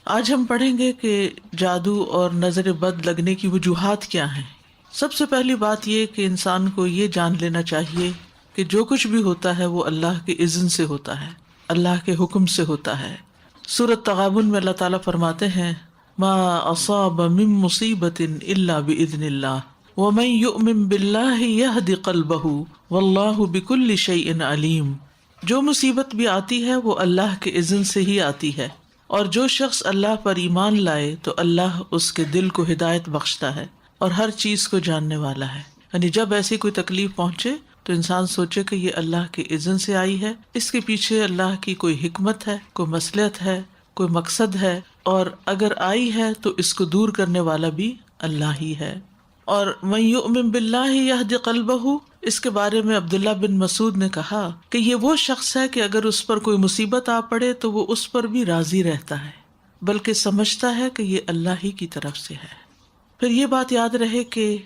آج ہم پڑھیں گے کہ جادو اور نظر بد لگنے کی وجوہات کیا ہیں۔ سب سے پہلی بات یہ کہ انسان کو یہ جان لینا چاہیے کہ جو کچھ بھی ہوتا ہے وہ اللہ کے اذن سے ہوتا ہے، اللہ کے حکم سے ہوتا ہے۔ سورۃ تغابن میں اللہ تعالیٰ فرماتے ہیں ما اصاب من مصیبت الا باذن اللہ ومن یؤمن باللہ یہد قلبہ واللہ بکل شیء علیم۔ جو مصیبت بھی آتی ہے وہ اللہ کے اذن سے ہی آتی ہے، اور جو شخص اللہ پر ایمان لائے تو اللہ اس کے دل کو ہدایت بخشتا ہے اور ہر چیز کو جاننے والا ہے۔ یعنی جب ایسی کوئی تکلیف پہنچے تو انسان سوچے کہ یہ اللہ کے اذن سے آئی ہے، اس کے پیچھے اللہ کی کوئی حکمت ہے، کوئی مصلحت ہے، کوئی مقصد ہے، اور اگر آئی ہے تو اس کو دور کرنے والا بھی اللہ ہی ہے۔ اور من یؤمن باللہ یہد قلبہ، اس کے بارے میں عبداللہ بن مسعود نے کہا کہ یہ وہ شخص ہے کہ اگر اس پر کوئی مصیبت آ پڑے تو وہ اس پر بھی راضی رہتا ہے، بلکہ سمجھتا ہے کہ یہ اللہ ہی کی طرف سے ہے۔ پھر یہ بات یاد رہے کہ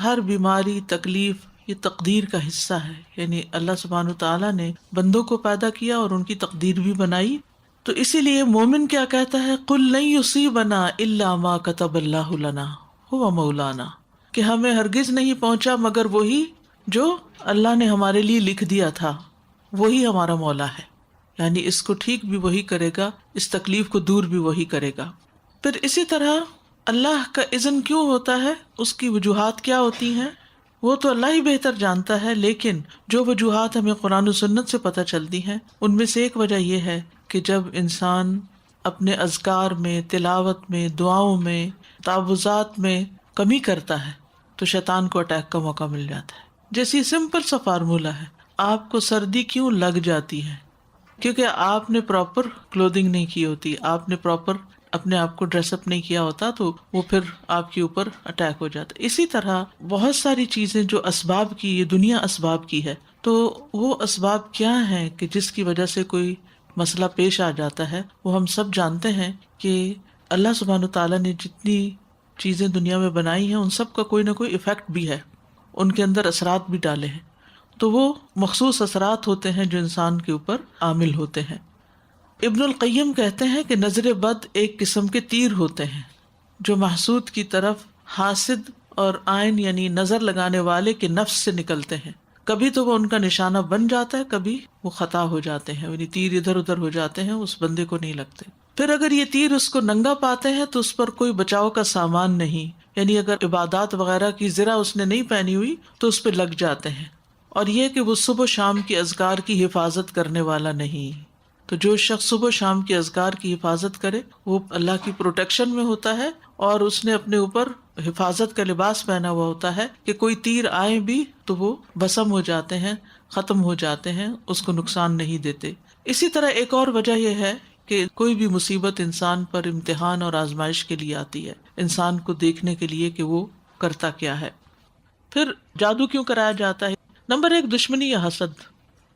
ہر بیماری، تکلیف یہ تقدیر کا حصہ ہے، یعنی اللہ سبحانہ وتعالیٰ نے بندوں کو پیدا کیا اور ان کی تقدیر بھی بنائی۔ تو اسی لیے مومن کیا کہتا ہے، قل لن یصیبنا الا ما کتب اللہ لنا هو مولانا، کہ ہمیں ہرگز نہیں پہنچا مگر وہی جو اللہ نے ہمارے لیے لکھ دیا تھا، وہی ہمارا مولا ہے۔ یعنی اس کو ٹھیک بھی وہی کرے گا، اس تکلیف کو دور بھی وہی کرے گا۔ پھر اسی طرح اللہ کا اذن کیوں ہوتا ہے، اس کی وجوہات کیا ہوتی ہیں، وہ تو اللہ ہی بہتر جانتا ہے، لیکن جو وجوہات ہمیں قرآن و سنت سے پتہ چلتی ہیں ان میں سے ایک وجہ یہ ہے کہ جب انسان اپنے اذکار میں، تلاوت میں، دعاؤں میں، تعوذات میں کمی کرتا ہے تو شیطان کو اٹیک کا موقع مل جاتا ہے۔ جیسی سمپل سا فارمولہ ہے، آپ کو سردی کیوں لگ جاتی ہے؟ کیونکہ آپ نے پراپر کلودنگ نہیں کی ہوتی، آپ نے پراپر اپنے آپ کو ڈریس اپ نہیں کیا ہوتا، تو وہ پھر آپ کے اوپر اٹیک ہو جاتا ہے۔ اسی طرح بہت ساری چیزیں جو اسباب کی، یہ دنیا اسباب کی ہے، تو وہ اسباب کیا ہیں کہ جس کی وجہ سے کوئی مسئلہ پیش آ جاتا ہے، وہ ہم سب جانتے ہیں کہ اللہ سبحانہ تعالیٰ نے جتنی چیزیں دنیا میں بنائی ہیں ان سب کا کوئی نہ کوئی ایفیکٹ بھی ہے، ان کے اندر اثرات بھی ڈالے ہیں، تو وہ مخصوص اثرات ہوتے ہیں جو انسان کے اوپر عامل ہوتے ہیں۔ ابن القیم کہتے ہیں کہ نظر بد ایک قسم کے تیر ہوتے ہیں جو محسود کی طرف حاسد اور عین یعنی نظر لگانے والے کے نفس سے نکلتے ہیں۔ کبھی تو وہ ان کا نشانہ بن جاتا ہے، کبھی وہ خطا ہو جاتے ہیں، یعنی تیر ادھر ادھر ہو جاتے ہیں، اس بندے کو نہیں لگتے۔ پھر اگر یہ تیر اس کو ننگا پاتے ہیں تو اس پر کوئی بچاؤ کا سامان نہیں، یعنی اگر عبادات وغیرہ کی زرہ اس نے نہیں پہنی ہوئی تو اس پہ لگ جاتے ہیں۔ اور یہ کہ وہ صبح و شام کی اذکار کی حفاظت کرنے والا نہیں، تو جو شخص صبح و شام کی اذکار کی حفاظت کرے وہ اللہ کی پروٹیکشن میں ہوتا ہے، اور اس نے اپنے اوپر حفاظت کا لباس پہنا ہوا ہوتا ہے کہ کوئی تیر آئے بھی تو وہ بسم ہو جاتے ہیں، ختم ہو جاتے ہیں، اس کو نقصان نہیں دیتے۔ اسی طرح ایک اور وجہ یہ ہے کہ کوئی بھی مصیبت انسان پر امتحان اور آزمائش کے لیے آتی ہے، انسان کو دیکھنے کے لیے کہ وہ کرتا کیا ہے۔ پھر جادو کیوں کرایا جاتا ہے؟ نمبر ایک، دشمنی یا حسد،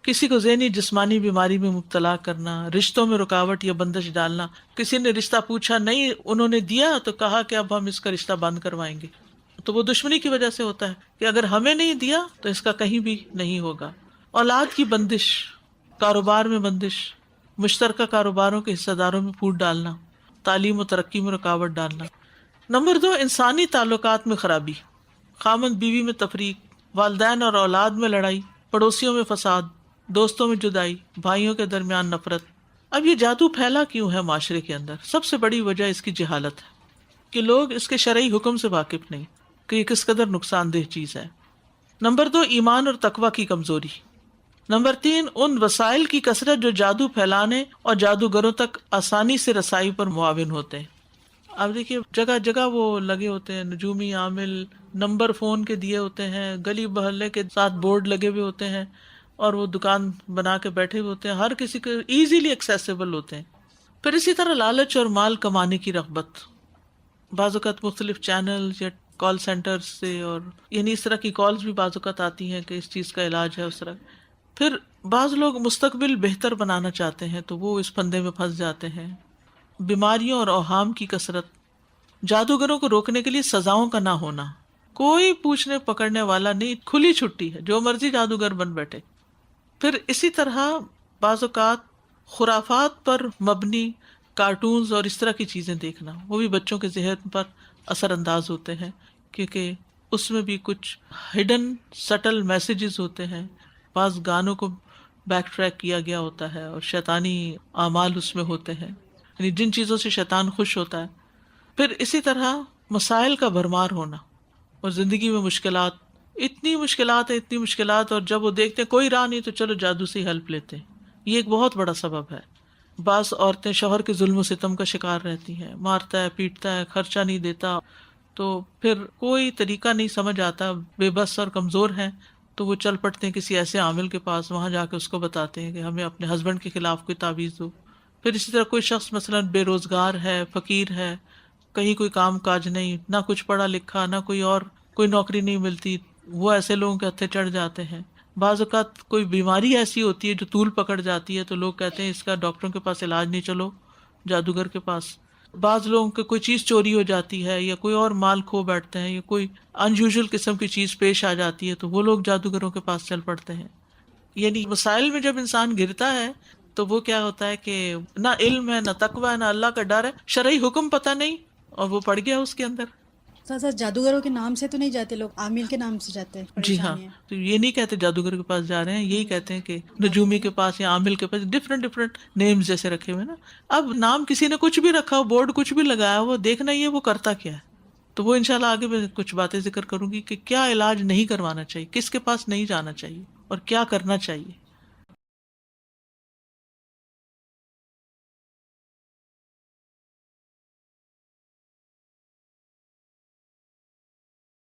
کسی کو ذہنی جسمانی بیماری میں مبتلا کرنا، رشتوں میں رکاوٹ یا بندش ڈالنا۔ کسی نے رشتہ پوچھا نہیں، انہوں نے دیا تو کہا کہ اب ہم اس کا رشتہ بند کروائیں گے، تو وہ دشمنی کی وجہ سے ہوتا ہے کہ اگر ہمیں نہیں دیا تو اس کا کہیں بھی نہیں ہوگا۔ اولاد کی بندش، کاروبار میں بندش، مشترکہ کاروباروں کے حصہ داروں میں پھوٹ ڈالنا، تعلیم و ترقی میں رکاوٹ ڈالنا۔ نمبر دو، انسانی تعلقات میں خرابی، خامند بیوی میں تفریق، والدین اور اولاد میں لڑائی، پڑوسیوں میں فساد، دوستوں میں جدائی، بھائیوں کے درمیان نفرت۔ اب یہ جادو پھیلا کیوں ہے معاشرے کے اندر؟ سب سے بڑی وجہ اس کی جہالت ہے کہ لوگ اس کے شرعی حکم سے واقف نہیں کہ یہ کس قدر نقصان دہ چیز ہے۔ نمبر دو، ایمان اور تقوی کی کمزوری۔ نمبر تین، ان وسائل کی کثرت جو جادو پھیلانے اور جادوگروں تک آسانی سے رسائی پر معاون ہوتے ہیں۔ آپ دیکھیے جگہ جگہ وہ لگے ہوتے ہیں، نجومی عامل، نمبر فون کے دیے ہوتے ہیں، گلی محلے کے ساتھ بورڈ لگے ہوئے ہوتے ہیں، اور وہ دکان بنا کے بیٹھے ہوئے ہوتے ہیں، ہر کسی کے ایزیلی ایکسیسیبل ہوتے ہیں۔ پھر اسی طرح لالچ اور مال کمانے کی رغبت، بعض اوقات مختلف چینل یا کال سینٹر سے، اور یعنی اس طرح کی کالز بھی بعض اوقات آتی ہیں کہ اس چیز کا علاج ہے اس طرح۔ پھر بعض لوگ مستقبل بہتر بنانا چاہتے ہیں تو وہ اس پھندے میں پھنس جاتے ہیں۔ بیماریوں اور اوہام کی کثرت، جادوگروں کو روکنے کے لیے سزاؤں کا نہ ہونا، کوئی پوچھنے پکڑنے والا نہیں، کھلی چھٹی ہے، جو مرضی جادوگر بن بیٹھے۔ پھر اسی طرح بعض اوقات خرافات پر مبنی کارٹونز اور اس طرح کی چیزیں دیکھنا، وہ بھی بچوں کے ذہن پر اثر انداز ہوتے ہیں، کیونکہ اس میں بھی کچھ ہڈن سٹل میسیجز ہوتے ہیں. بعض گانوں کو بیک ٹریک کیا گیا ہوتا ہے اور شیطانی اعمال اس میں ہوتے ہیں، یعنی جن چیزوں سے شیطان خوش ہوتا ہے. پھر اسی طرح مسائل کا بھرمار ہونا اور زندگی میں مشکلات، اتنی مشکلات، اور جب وہ دیکھتے ہیں کوئی راہ نہیں تو چلو جادو سے ہیلپ لیتے ہیں. یہ ایک بہت بڑا سبب ہے. بعض عورتیں شوہر کے ظلم و ستم کا شکار رہتی ہیں، مارتا ہے، پیٹتا ہے، خرچہ نہیں دیتا، تو پھر کوئی طریقہ نہیں سمجھ آتا، بے بس اور کمزور ہیں تو وہ چل پڑتے ہیں کسی ایسے عامل کے پاس، وہاں جا کے اس کو بتاتے ہیں کہ ہمیں اپنے ہسبینڈ کے خلاف کوئی تعویذ دو. پھر اسی طرح کوئی شخص مثلا بے روزگار ہے، فقیر ہے، کہیں کوئی کام کاج نہیں، نہ کچھ پڑھا لکھا، نہ کوئی نوکری نہیں ملتی، وہ ایسے لوگوں کے ہتھے چڑھ جاتے ہیں. بعض اوقات کوئی بیماری ایسی ہوتی ہے جو طول پکڑ جاتی ہے تو لوگ کہتے ہیں اس کا ڈاکٹروں کے پاس علاج نہیں، چلو جادوگر کے پاس. بعض لوگوں کے کوئی چیز چوری ہو جاتی ہے یا کوئی اور مال کھو بیٹھتے ہیں یا کوئی انیوژل قسم کی چیز پیش آ جاتی ہے تو وہ لوگ جادوگروں کے پاس چل پڑتے ہیں. یعنی مسائل میں جب انسان گرتا ہے تو وہ کیا ہوتا ہے کہ نہ علم ہے، نہ تقوی ہے، نہ اللہ کا ڈر ہے، شرعی حکم پتہ نہیں، اور وہ پڑ گیا اس کے اندر. ساتھ جادوگروں کے نام سے تو نہیں جاتے لوگ، عامل کے نام سے جاتے ہیں. جی ہاں، پریشانی ہے. تو یہ نہیں کہتے جادوگر کے پاس جا رہے ہیں، یہی کہتے ہیں کہ نجومی کے پاس یا عامل کے پاس، ڈفرینٹ نیمز جیسے رکھے ہوئے نا. اب نام کسی نے کچھ بھی رکھا ہو، بورڈ کچھ بھی لگایا ہو، دیکھنا ہی ہے وہ کرتا کیا ہے. تو وہ انشاءاللہ آگے میں کچھ باتیں ذکر کروں گی کہ کیا علاج نہیں کروانا چاہیے، کس کے پاس نہیں جانا چاہیے اور کیا کرنا چاہیے.